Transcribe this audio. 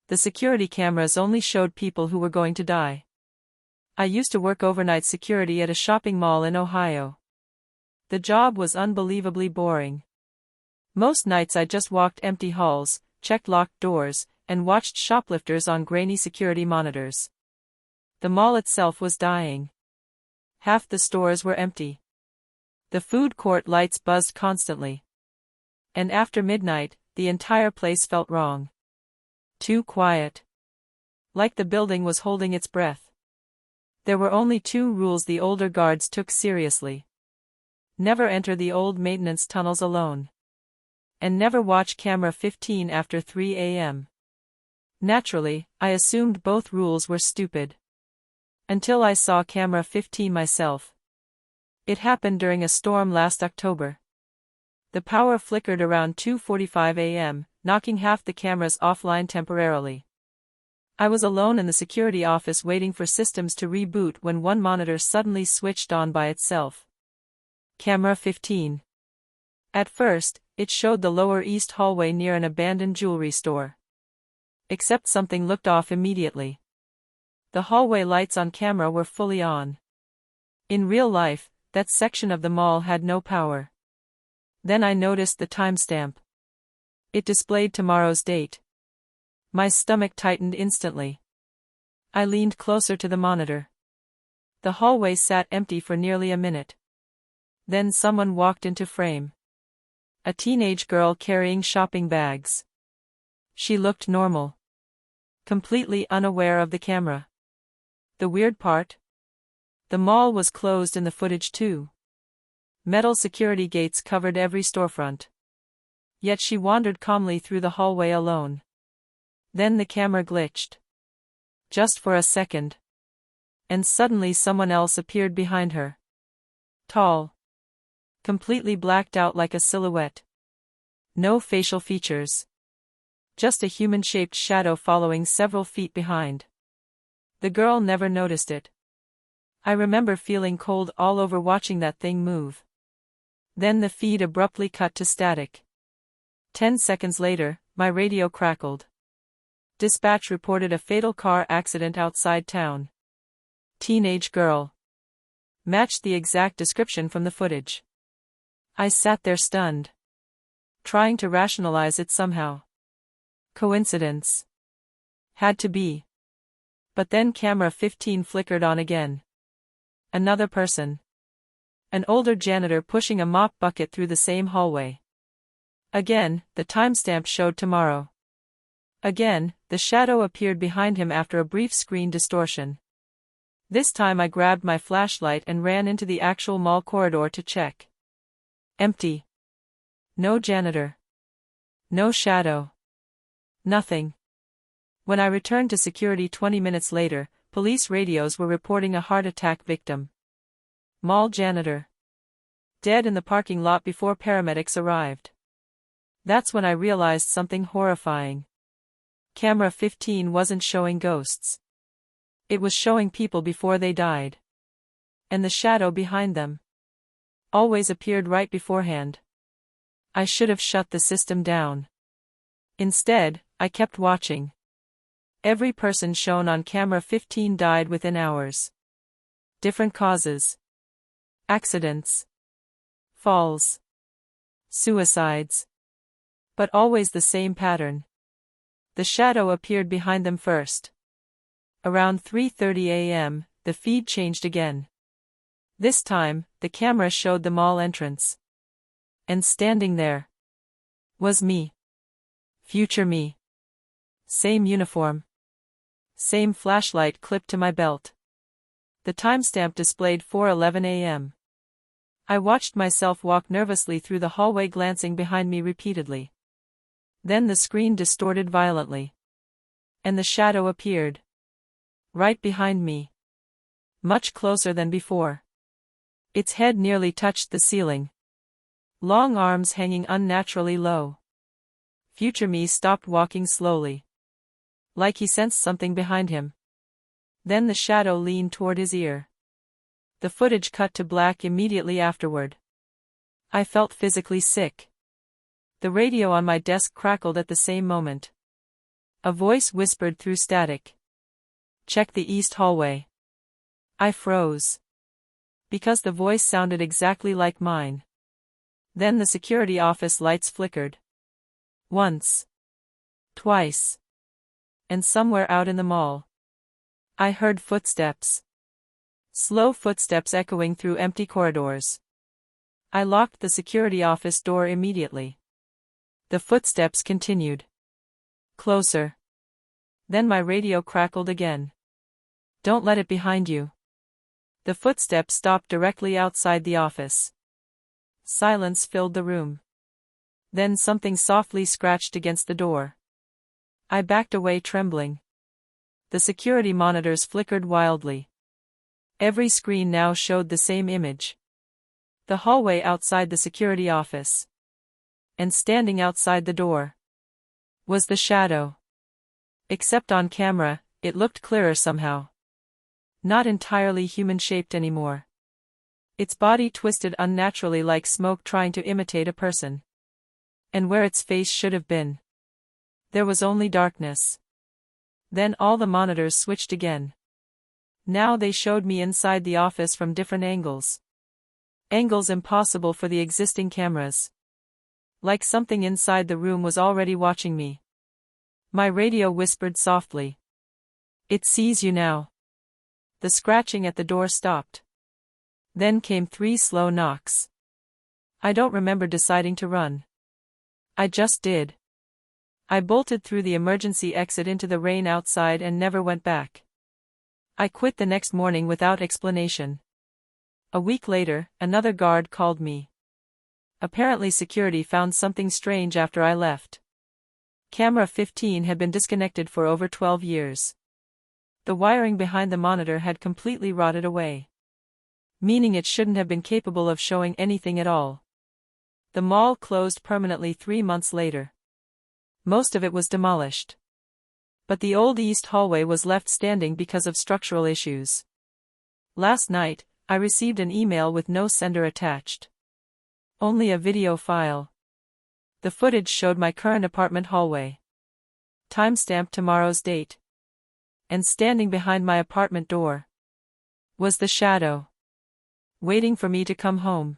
The security cameras only showed people who were going to die. I used to work overnight security at a shopping mall in Ohio. The job was unbelievably boring. Most nights I just walked empty halls, checked locked doors, and watched shoplifters on grainy security monitors. The mall itself was dying. Half the stores were empty. The food court lights buzzed constantly. And after midnight, the entire place felt wrong. Too quiet. Like the building was holding its breath. There were only 2 rules the older guards took seriously. Never enter the old maintenance tunnels alone. And never watch camera 15 after 3 a.m. Naturally, I assumed both rules were stupid. Until I saw camera 15 myself. It happened during a storm last October. The power flickered around 2:45 a.m., knocking half the cameras offline temporarily. I was alone in the security office waiting for systems to reboot when one monitor suddenly switched on by itself. Camera 15. At first, it showed the Lower East hallway near an abandoned jewelry store. Except something looked off immediately. The hallway lights on camera were fully on. In real life, that section of the mall had no power. Then I noticed the timestamp. It displayed tomorrow's date. My stomach tightened instantly. I leaned closer to the monitor. The hallway sat empty for nearly a minute. Then someone walked into frame. A teenage girl carrying shopping bags. She looked normal. Completely unaware of the camera. The weird part? The mall was closed in the footage too. Metal security gates covered every storefront. Yet she wandered calmly through the hallway alone. Then the camera glitched. Just for a second. And suddenly someone else appeared behind her. Tall. Completely blacked out like a silhouette. No facial features. Just a human-shaped shadow following several feet behind. The girl never noticed it. I remember feeling cold all over watching that thing move. Then the feed abruptly cut to static. 10 seconds later, my radio crackled. Dispatch reported a fatal car accident outside town. Teenage girl. Matched the exact description from the footage. I sat there stunned. Trying to rationalize it somehow. Coincidence. Had to be. But then camera 15 flickered on again. Another person. An older janitor pushing a mop bucket through the same hallway. Again, the timestamp showed tomorrow. Again, the shadow appeared behind him after a brief screen distortion. This time I grabbed my flashlight and ran into the actual mall corridor to check. Empty. No janitor. No shadow. Nothing. When I returned to security 20 minutes later, police radios were reporting a heart attack victim. Mall janitor. Dead in the parking lot before paramedics arrived. That's when I realized something horrifying. Camera 15 wasn't showing ghosts. It was showing people before they died. And the shadow behind them always appeared right beforehand. I should have shut the system down. Instead, I kept watching. Every person shown on camera 15 died within hours. Different causes. Accidents. Falls. Suicides. But always the same pattern. The shadow appeared behind them first. Around 3:30 a.m., the feed changed again. This time, the camera showed the mall entrance. And standing there was me. Future me. Same uniform. Same flashlight clipped to my belt. The timestamp displayed 4:11 a.m. I watched myself walk nervously through the hallway, glancing behind me repeatedly. Then the screen distorted violently. And the shadow appeared. Right behind me. Much closer than before. Its head nearly touched the ceiling. Long arms hanging unnaturally low. Future me stopped walking slowly. Like he sensed something behind him. Then the shadow leaned toward his ear. The footage cut to black immediately afterward. I felt physically sick. The radio on my desk crackled at the same moment. A voice whispered through static. Check the east hallway. I froze. Because the voice sounded exactly like mine. Then the security office lights flickered. Once. Twice. And somewhere out in the mall, I heard footsteps. Slow footsteps echoing through empty corridors. I locked the security office door immediately. The footsteps continued. Closer. Then my radio crackled again. Don't let it behind you. The footsteps stopped directly outside the office. Silence filled the room. Then something softly scratched against the door. I backed away trembling. The security monitors flickered wildly. Every screen now showed the same image. The hallway outside the security office. And standing outside the door was the shadow. Except on camera, it looked clearer somehow. Not entirely human-shaped anymore. Its body twisted unnaturally like smoke trying to imitate a person. And where its face should have been, there was only darkness. Then all the monitors switched again. Now they showed me inside the office from different angles. Angles impossible for the existing cameras. Like something inside the room was already watching me. My radio whispered softly. It sees you now. The scratching at the door stopped. Then came 3 slow knocks. I don't remember deciding to run. I just did. I bolted through the emergency exit into the rain outside and never went back. I quit the next morning without explanation. A week later, another guard called me. Apparently security found something strange after I left. Camera 15 had been disconnected for over 12 years. The wiring behind the monitor had completely rotted away. Meaning it shouldn't have been capable of showing anything at all. The mall closed permanently 3 months later. Most of it was demolished. But the old east hallway was left standing because of structural issues. Last night, I received an email with no sender attached. Only a video file. The footage showed my current apartment hallway. Timestamped tomorrow's date. And standing behind my apartment door was the shadow. Waiting for me to come home.